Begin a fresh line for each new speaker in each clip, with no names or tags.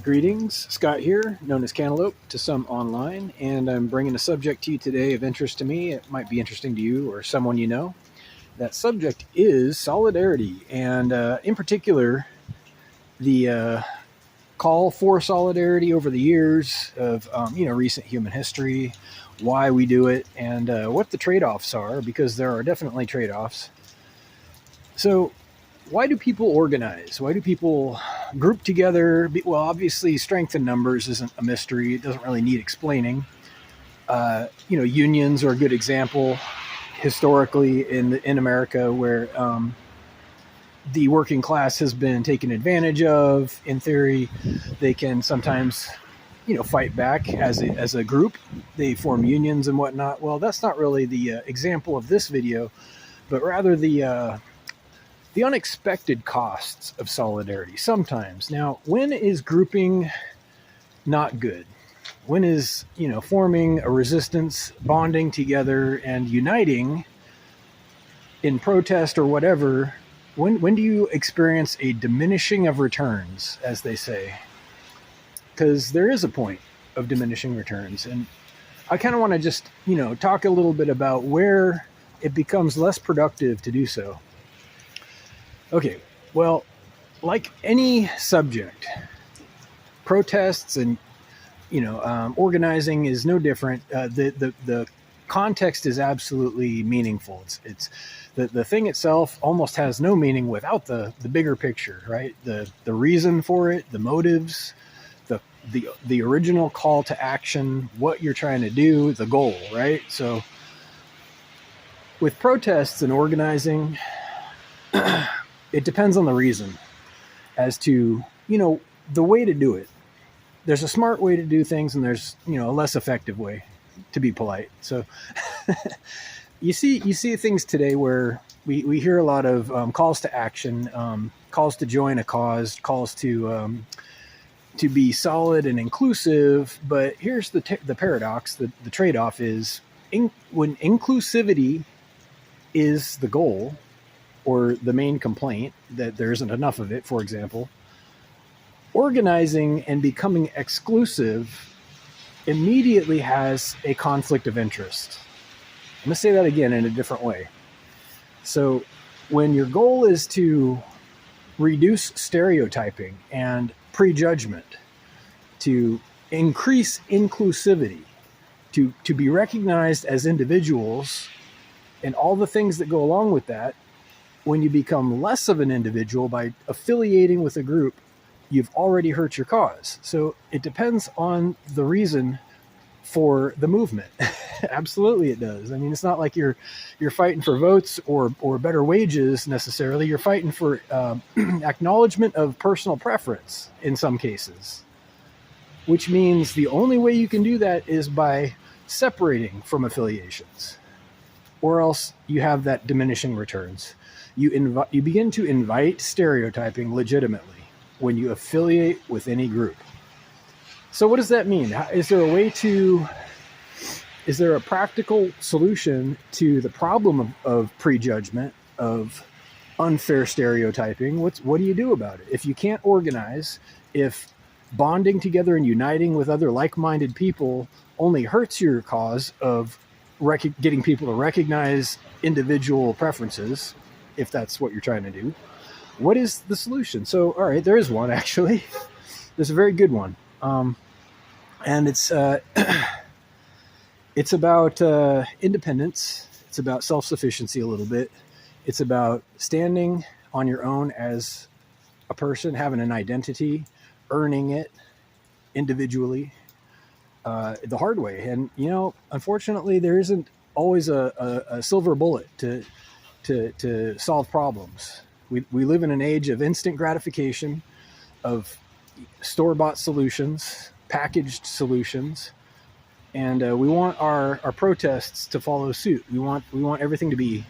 Greetings, Scott here, known as Cantaloupe to some online, and I'm bringing a subject to you today of interest to me. It might be interesting to you or someone you know. That subject is solidarity, and in particular, the call for solidarity over the years of recent human history, why we do it, and what the trade-offs are, because there are definitely trade-offs. So, why do people organize? Why do people group together? Well, obviously, strength in numbers isn't a mystery. It doesn't really need explaining. Unions are a good example historically in America, where the working class has been taken advantage of. In theory, they can sometimes, fight back as a group. They form unions and whatnot. Well, that's not really the example of this video, but rather the unexpected costs of solidarity sometimes. Now, when is grouping not good? When is, forming a resistance, bonding together and uniting in protest or whatever, when do you experience a diminishing of returns, as they say? Because there is a point of diminishing returns. And I kind of want to just, talk a little bit about where it becomes less productive to do so. Okay, well, like any subject, protests and organizing is no different. The context is absolutely meaningful. It's the thing itself almost has no meaning without the bigger picture, right? The reason for it, the motives, the original call to action, what you're trying to do, the goal, right? So with protests and organizing, it depends on the reason as to, the way to do it. There's a smart way to do things, and there's, a less effective way, to be polite. So you see things today where we hear a lot of calls to action, calls to join a cause, calls to be solid and inclusive. But here's the paradox, the trade-off is when inclusivity is the goal, or the main complaint that there isn't enough of it, for example, organizing and becoming exclusive immediately has a conflict of interest. I'm going to say that again in a different way. So when your goal is to reduce stereotyping and prejudgment, to increase inclusivity, to be recognized as individuals and all the things that go along with that, when you become less of an individual by affiliating with a group, you've already hurt your cause. So it depends on the reason for the movement. Absolutely it does. I mean, it's not like you're fighting for votes or better wages necessarily. You're fighting for acknowledgement of personal preference in some cases, which means the only way you can do that is by separating from affiliations, or else you have that diminishing returns. You begin to invite stereotyping legitimately when you affiliate with any group. So what does that mean? Is there a practical solution to the problem of prejudgment, of unfair stereotyping? What do you do about it? If you can't organize, if bonding together and uniting with other like-minded people only hurts your cause of getting people to recognize individual preferences, if that's what you're trying to do, what is the solution? So, all right, there is one, actually. There's a very good one. And it's about independence. It's about self-sufficiency a little bit. It's about standing on your own as a person, having an identity, earning it individually, the hard way. And, unfortunately, there isn't always a silver bullet to solve problems. We live in an age of instant gratification, of store-bought solutions, packaged solutions, and we want our protests to follow suit. We want everything to be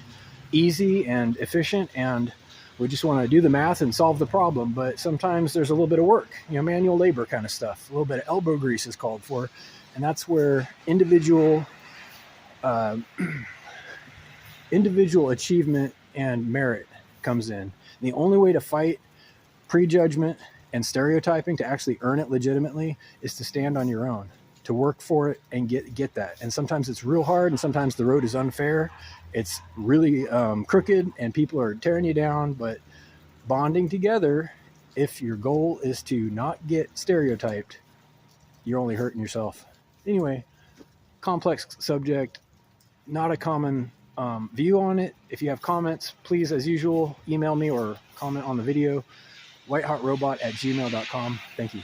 easy and efficient, and we just want to do the math and solve the problem. But sometimes there's a little bit of work, manual labor kind of stuff. A little bit of elbow grease is called for, and that's where individual achievement and merit comes in. The only way to fight prejudgment And stereotyping, to actually earn it legitimately, is to stand on your own, to work for it and get that. And sometimes it's real hard, and sometimes the road is unfair. It's really crooked, and people are tearing you down. But bonding together, if your goal is to not get stereotyped, you're only hurting yourself. Anyway, complex subject, not a common view on it. If you have comments, please, as usual, email me or comment on the video. whitehotrobot@gmail.com. Thank you.